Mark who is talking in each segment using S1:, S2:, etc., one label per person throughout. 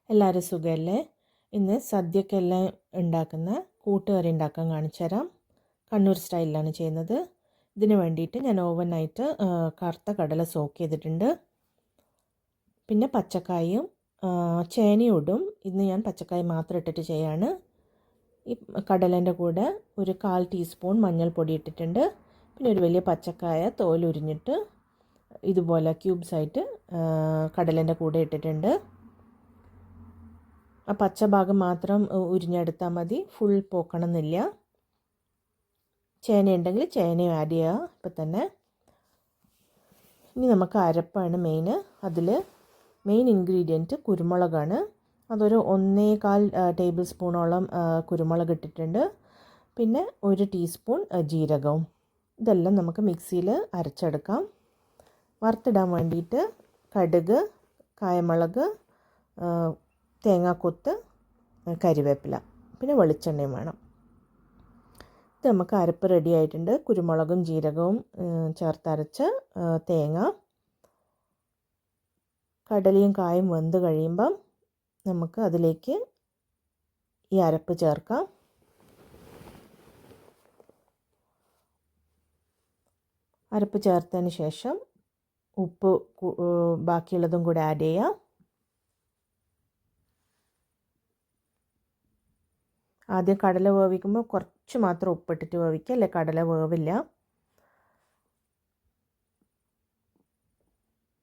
S1: എല്ലാവരും സുഖമല്ലേ? ഇന്ന് സദ്യക്കെല്ലാം ഉണ്ടാക്കുന്ന കൂട്ടുകറി ഉണ്ടാക്കാൻ കാണിച്ചു തരാം. കണ്ണൂർ സ്റ്റൈലിലാണ് ചെയ്യുന്നത്. ഇതിന് വേണ്ടിയിട്ട് ഞാൻ ഓവർനൈറ്റ് കറുത്ത കടല സോക്ക് ചെയ്തിട്ടുണ്ട്. പിന്നെ പച്ചക്കായും ചേനയും ഇടും. ഇന്ന് ഞാൻ പച്ചക്കായ മാത്രം ഇട്ടിട്ട് ചെയ്യാണ്. ഈ കടലേൻ്റെ കൂടെ ഒരു 1/4 ടീസ്പൂൺ മഞ്ഞൾപ്പൊടി ഇട്ടിട്ടുണ്ട്. പിന്നെ ഒരു വലിയ പച്ചക്കായ തോലുരിഞ്ഞിട്ട് ഇതുപോലെ ക്യൂബ്സായിട്ട് കടലേൻ്റെ കൂടെ ഇട്ടിട്ടുണ്ട്. ആ പച്ച ഭാഗം മാത്രം ഉരിഞ്ഞെടുത്താൽ മതി, ഫുൾ പോക്കണമെന്നില്ല. ചേന ഉണ്ടെങ്കിൽ ചേനയും ആഡ് ചെയ്യുക ഇപ്പം തന്നെ. ഇനി നമുക്ക് അരപ്പാണ് മെയിൻ. അതിൽ മെയിൻ ഇൻഗ്രീഡിയൻറ്റ് കുരുമുളകാണ്. അതൊരു 1.25 ടേബിൾ സ്പൂണോളം കുരുമുളക് ഇട്ടിട്ടുണ്ട്. പിന്നെ 1 ടീസ്പൂൺ ജീരകവും. ഇതെല്ലാം നമുക്ക് മിക്സിയിൽ അരച്ചെടുക്കാം. വറുത്തിടാൻ വേണ്ടിയിട്ട് കടുക്, കായമുളക്, തേങ്ങാക്കൊത്ത്, കരിവേപ്പില, പിന്നെ വെളിച്ചെണ്ണയും വേണം. ഇത് നമുക്ക് അരപ്പ് റെഡി ആയിട്ടുണ്ട്. കുരുമുളകും ജീരകവും ചേർത്തരച്ച തേങ്ങ, കടലയും കായും വെന്ത് കഴിയുമ്പം നമുക്ക് അതിലേക്ക് ഈ അരപ്പ് ചേർക്കാം. അരപ്പ് ചേർത്തതിന് ശേഷം ഉപ്പ് ബാക്കിയുള്ളതും കൂടെ ആഡ് ചെയ്യാം. ആദ്യം കടല വേവിക്കുമ്പോൾ കുറച്ച് മാത്രം ഉപ്പിട്ടിട്ട് വേവിക്കുക, അല്ലെ കടല വേവില്ല.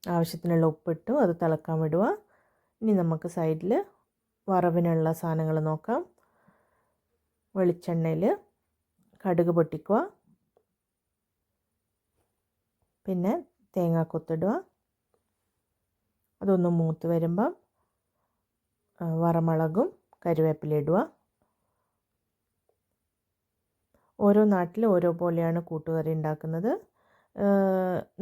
S1: ആവശ്യത്തിനുള്ള ഉപ്പിട്ടു അത് തിളക്കാൻ വിടുക. ഇനി നമുക്ക് സൈഡിൽ വറവിനുള്ള സാധനങ്ങൾ നോക്കാം. വെളിച്ചെണ്ണയിൽ കടുക് പൊട്ടിക്കുക, പിന്നെ തേങ്ങാക്കൊത്തിടുക. അതൊന്ന് മൂത്ത് വരുമ്പം വറമുളകും കരിവേപ്പില ഇടുക. ഓരോ നാട്ടിൽ ഓരോ പോലെയാണ് കൂട്ടുകറി ഉണ്ടാക്കുന്നത്.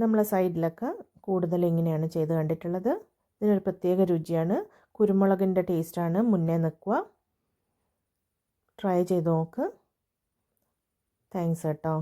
S1: നമ്മളെ സൈഡിലൊക്കെ കൂടുതൽ ഇങ്ങനെയാണ് ചെയ്ത് കണ്ടിട്ടുള്ളത്. ഇതിനൊരു പ്രത്യേക രുചിയാണ്. കുരുമുളകിൻ്റെ ടേസ്റ്റാണ് മുന്നേ നിൽക്കുക. ട്രൈ ചെയ്ത് നോക്ക്. താങ്ക്സ് കേട്ടോ.